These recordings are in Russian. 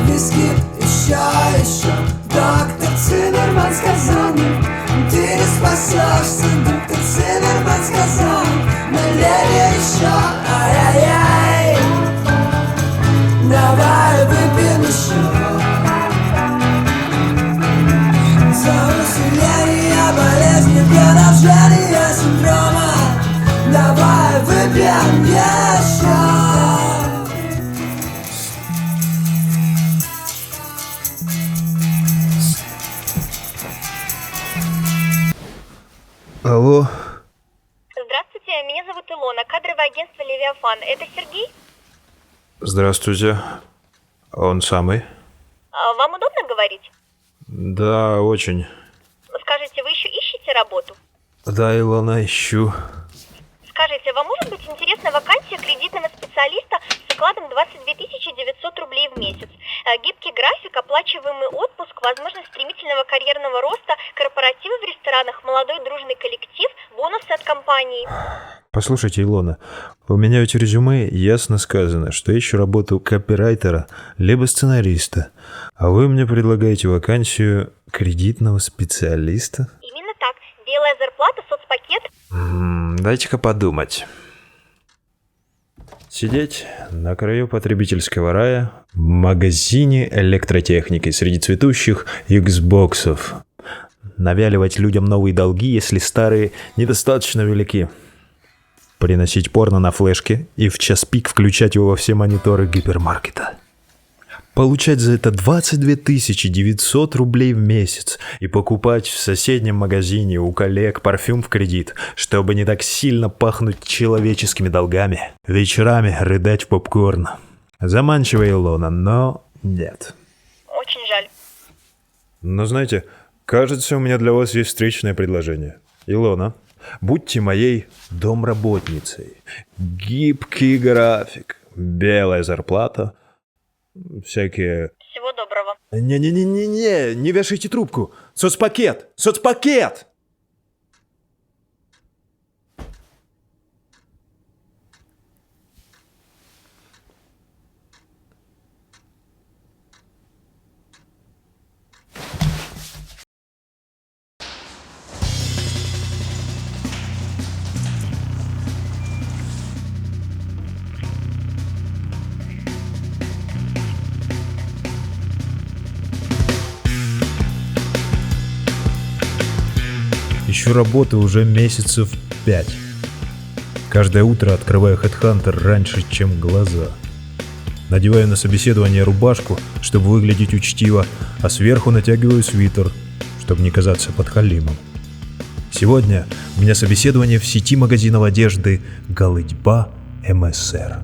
виски, еще доктор Циммерман сказал мне: ты не спасешься, доктор Циммерман сказал. Налей еще, ай-яй-яй, давай выпьем еще за усиление болезни, продолжение синдрома. Давай выпьем еще. Алло. Здравствуйте, меня зовут Илона, кадровое агентство «Левиафан». Это Сергей? Здравствуйте. Он самый? Вам удобно говорить? Да, очень. Скажите, вы еще ищете работу? Да, Илона, ищу. Скажите, вам может быть интересна вакансия кредитного специалиста с окладом 22 900 рублей в месяц? Гибкий график, оплачиваемый отпуск, возможность стремительного карьерного роста, корпоративы в ресторанах, молодой дружный коллектив, бонусы от компании. Послушайте, Илона, у меня ведь в резюме ясно сказано, что ищу работу копирайтера либо сценариста, а вы мне предлагаете вакансию кредитного специалиста? Именно так. Белая зарплата, соцпакет. Дайте-ка подумать. Сидеть на краю потребительского рая в магазине электротехники среди цветущих Xbox'ов. Навяливать людям новые долги, если старые недостаточно велики. Приносить порно на флешке и в час пик включать его во все мониторы гипермаркета. Получать за это 22 900 рублей в месяц и покупать в соседнем магазине у коллег парфюм в кредит, чтобы не так сильно пахнуть человеческими долгами. Вечерами рыдать в попкорн. Заманчивая Илона, но нет. Очень жаль. Но знаете, кажется, у меня для вас есть встречное предложение. Илона, будьте моей домработницей. Гибкий график, белая зарплата. Всякие... Всего доброго. Не-не-не-не-не, не вешайте трубку. Соцпакет! Соцпакет! Ищу работу уже месяцев 5. Каждое утро открываю HeadHunter раньше, чем глаза. Надеваю на собеседование рубашку, чтобы выглядеть учтиво, а сверху натягиваю свитер, чтобы не казаться подхалимом. Сегодня у меня собеседование в сети магазинов одежды «Голытьба МСР».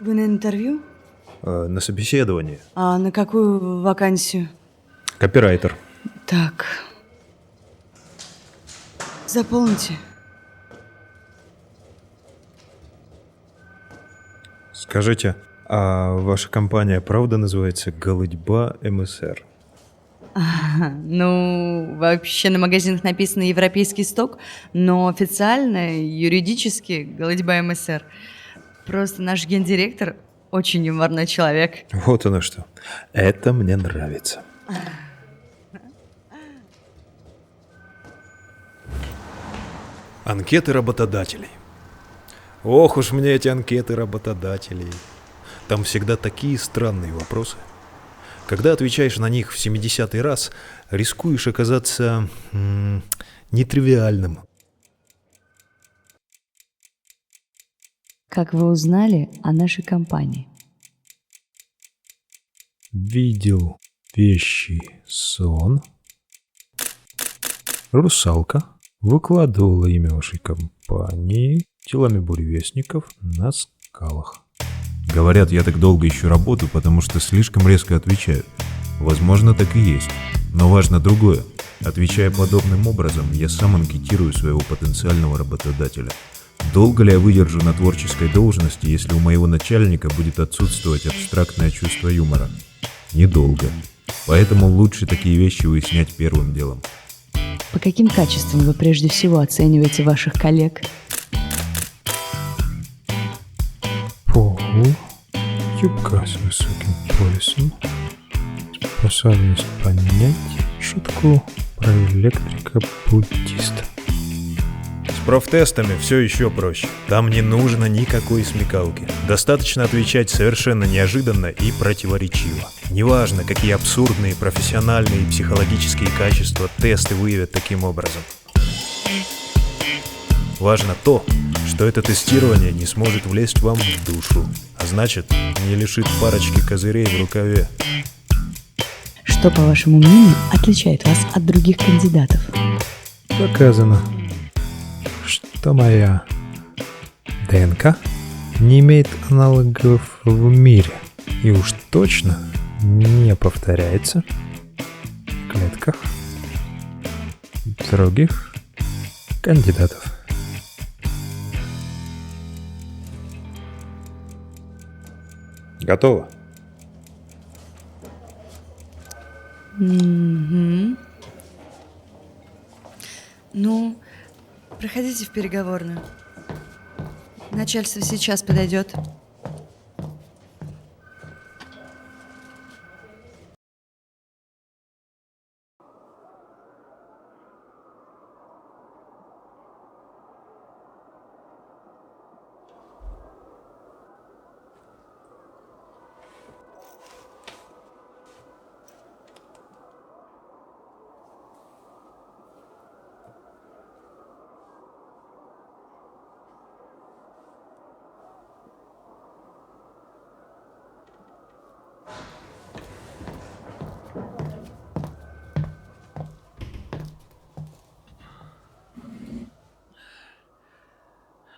Вы на интервью? На собеседование. А на какую вакансию? Копирайтер. Так. Заполните. Скажите, а ваша компания правда называется «Голытьба МСР»? Ну, вообще на магазинах написано «Европейский сток», но официально, юридически «Голытьба МСР». Просто наш гендиректор очень юморной человек. Вот оно что. Это мне нравится. Анкеты работодателей. Ох уж мне эти анкеты работодателей. Там всегда такие странные вопросы. Когда отвечаешь на них в 70-й раз, рискуешь оказаться нетривиальным. Как вы узнали о нашей компании? Видел вещи сон. Русалка выкладывала имя вашей компании телами буревестников на скалах. Говорят, я так долго ищу работу, потому что слишком резко отвечаю. Возможно, так и есть. Но важно другое. Отвечая подобным образом, я сам анкетирую своего потенциального работодателя. Долго ли я выдержу на творческой должности, если у моего начальника будет отсутствовать абстрактное чувство юмора? Недолго. Поэтому лучше такие вещи выяснять первым делом. По каким качествам вы прежде всего оцениваете ваших коллег? Пол, юбка с высоким поясом, способность понять шутку про электрика-буддиста. С профтестами все еще проще. Там не нужно никакой смекалки. Достаточно отвечать совершенно неожиданно и противоречиво. Неважно, какие абсурдные профессиональные и психологические качества тесты выявят таким образом. Важно то, что это тестирование не сможет влезть вам в душу, а значит, не лишит парочки козырей в рукаве. Что, по вашему мнению, отличает вас от других кандидатов? Доказано, что моя ДНК не имеет аналогов в мире и уж точно не повторяется в клетках других кандидатов. Готово? Ну, проходите в переговорную. Начальство сейчас подойдет.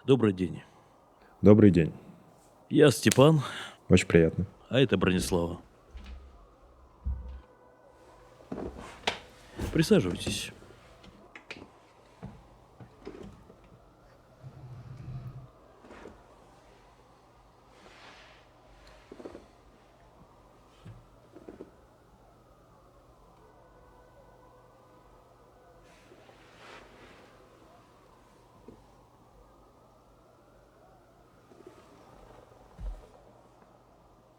Добрый день. Добрый день. Я Степан, Очень приятно. а это Бронислава. Присаживайтесь.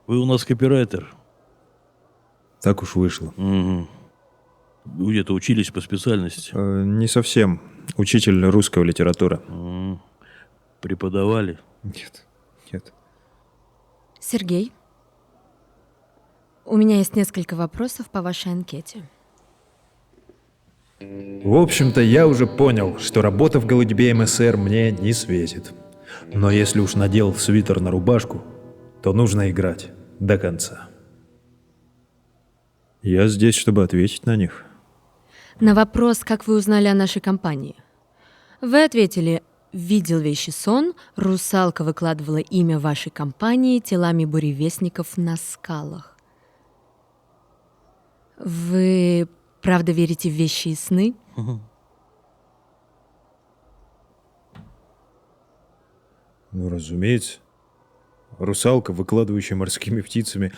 Вы у нас копирайтер. Так уж вышло. Угу. Вы где-то учились по специальности? Не совсем. Учитель русского литературы. Преподавали? Нет. Сергей, у меня есть несколько вопросов по вашей анкете. В общем-то, я уже понял, что работа в голубе МСР мне не светит. Но если уж надел свитер на рубашку, то нужно играть до конца. Я здесь, чтобы ответить на них. На вопрос, как вы узнали о нашей компании, вы ответили: видел вещий сон, русалка выкладывала имя вашей компании телами буревестников на скалах. Вы правда верите в вещи и сны? Ну, разумеется. Русалка, выкладывающая морскими птицами,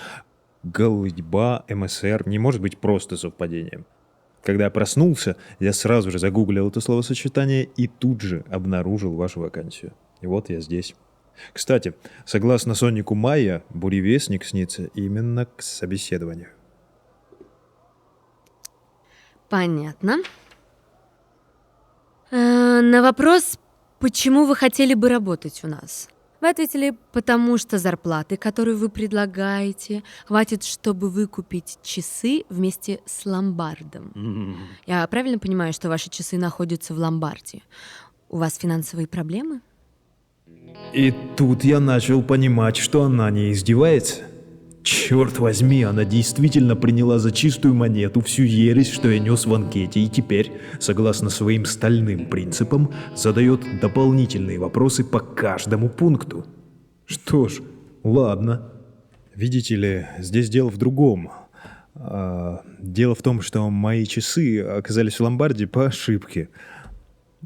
голубьба МСР не может быть просто совпадением. Когда я проснулся, я сразу же загуглил это словосочетание и тут же обнаружил вашу вакансию. И вот я здесь. Кстати, согласно соннику Майя, буревестник снится именно к собеседованию. Понятно. На вопрос, почему вы хотели бы работать у нас, вы ответили: потому что зарплаты, которые вы предлагаете, хватит, чтобы выкупить часы вместе с ломбардом. Я правильно понимаю, что ваши часы находятся в ломбарде? У вас финансовые проблемы? И тут я начал понимать, что она не издевается. Черт возьми, она действительно приняла за чистую монету всю ересь, что я нес в анкете, и теперь, согласно своим стальным принципам, задает дополнительные вопросы по каждому пункту. Что ж, ладно. Видите ли, здесь дело в другом. Дело в том, что мои часы оказались в ломбарде по ошибке.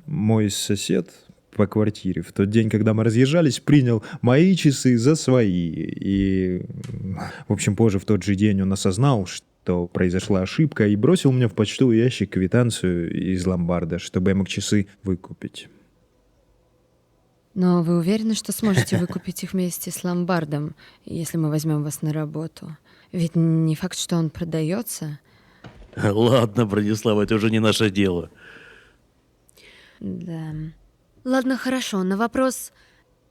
Мой сосед по квартире. В тот день, когда мы разъезжались, принял мои часы за свои. И, в общем, позже в тот же день он осознал, что произошла ошибка, и бросил мне в почтовый ящик квитанцию из ломбарда, чтобы я мог часы выкупить. Но вы уверены, что сможете выкупить их вместе с ломбардом, если мы возьмем вас на работу? Ведь не факт, что он продается. Ладно, Бронислав, это уже не наше дело. Да. Ладно, хорошо. На вопрос,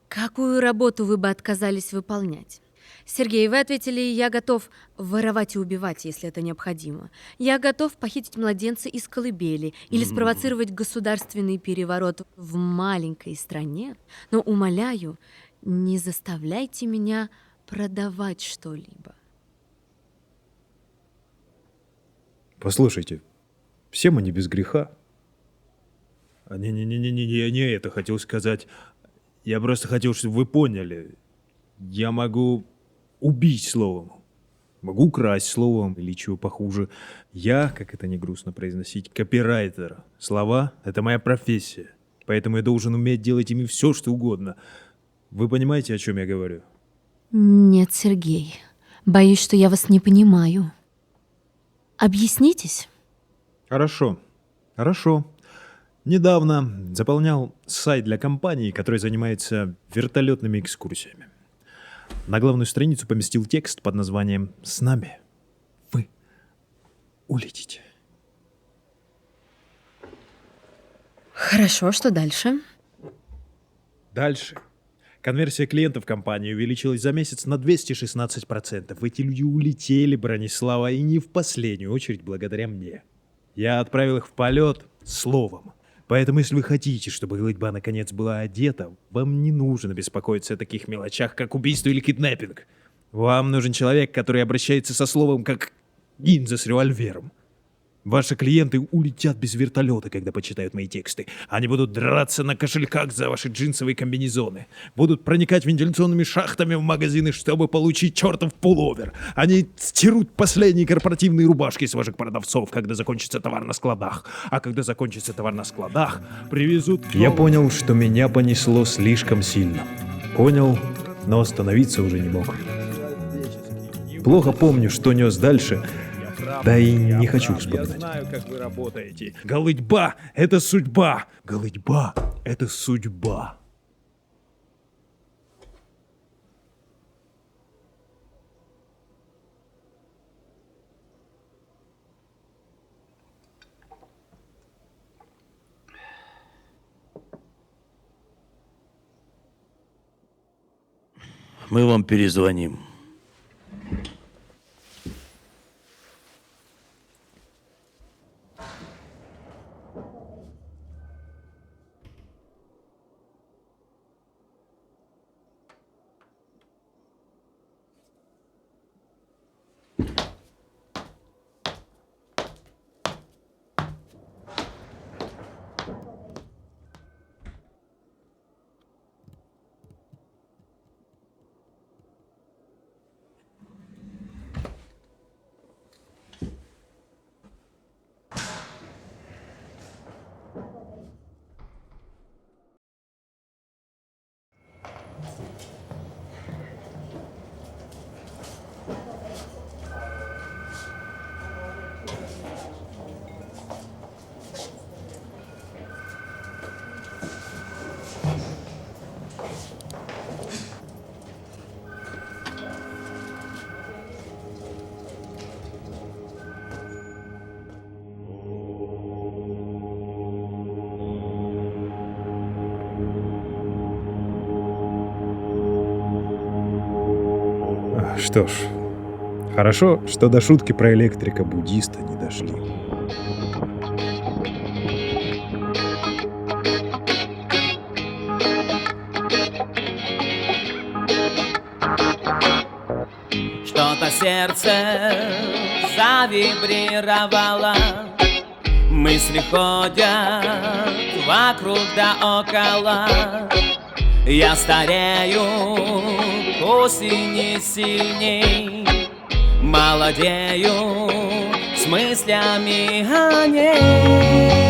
какую работу вы бы отказались выполнять? Сергей, вы ответили: я готов воровать и убивать, если это необходимо. Я готов похитить младенца из колыбели или спровоцировать государственный переворот в маленькой стране. Но, умоляю, не заставляйте меня продавать что-либо. Послушайте, все мы не без греха. Я не это хотел сказать. Я просто хотел, чтобы вы поняли. Я могу убить словом. Могу украсть словом или чего похуже. Я, как это не грустно произносить, копирайтер. Слова — это моя профессия. Поэтому я должен уметь делать ими все, что угодно. Вы понимаете, о чем я говорю? Нет, Сергей. Боюсь, что я вас не понимаю. Объяснитесь? Хорошо. Недавно заполнял сайт для компании, которая занимается вертолетными экскурсиями. На главную страницу поместил текст под названием «С нами вы улетите». Хорошо, что дальше? Дальше. Конверсия клиентов компании увеличилась за месяц на 216%. Эти люди улетели, Бронислава, и не в последнюю очередь благодаря мне. Я отправил их в полет словом. Поэтому, если вы хотите, чтобы голытьба наконец была одета, вам не нужно беспокоиться о таких мелочах, как убийство или киднеппинг. Вам нужен человек, который обращается со словом, как ниндзя с револьвером. Ваши клиенты улетят без вертолета, когда почитают мои тексты. Они будут драться на кошельках за ваши джинсовые комбинезоны. Будут проникать вентиляционными шахтами в магазины, чтобы получить чертов пуловер. Они стирут последние корпоративные рубашки с ваших продавцов, когда закончится товар на складах. А когда закончится товар на складах, привезут... Я понял, что меня понесло слишком сильно. Понял, но остановиться уже не мог. Плохо помню, что нес дальше... Да и не хочу вспоминать. Я знаю, как вы работаете. Голытьба — это судьба. Голытьба — это судьба. Мы вам перезвоним. Что ж, хорошо, что до шутки про электрика-буддиста не дошли. Что-то сердце завибрировало, мысли ходят вокруг да около. Я старею, к осени сильней, молодею, с мыслями о ней.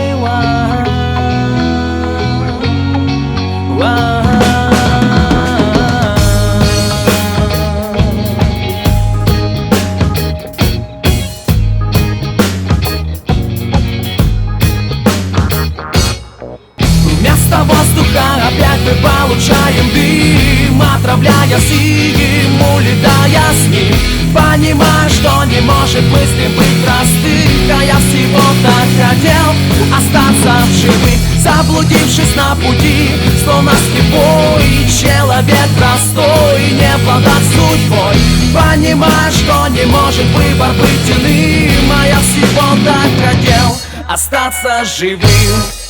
Вместо воздуха опять мы получаем дым, отравляя синим, улетая с ним. Понимаю, что не может мысли быть простых, а я всего-то хотел остаться в живых, заблудившись на пути, словно слепой человек простой, не обладать судьбой. Понимаю, что не может выбор быть иным, а я всего-то хотел остаться живым.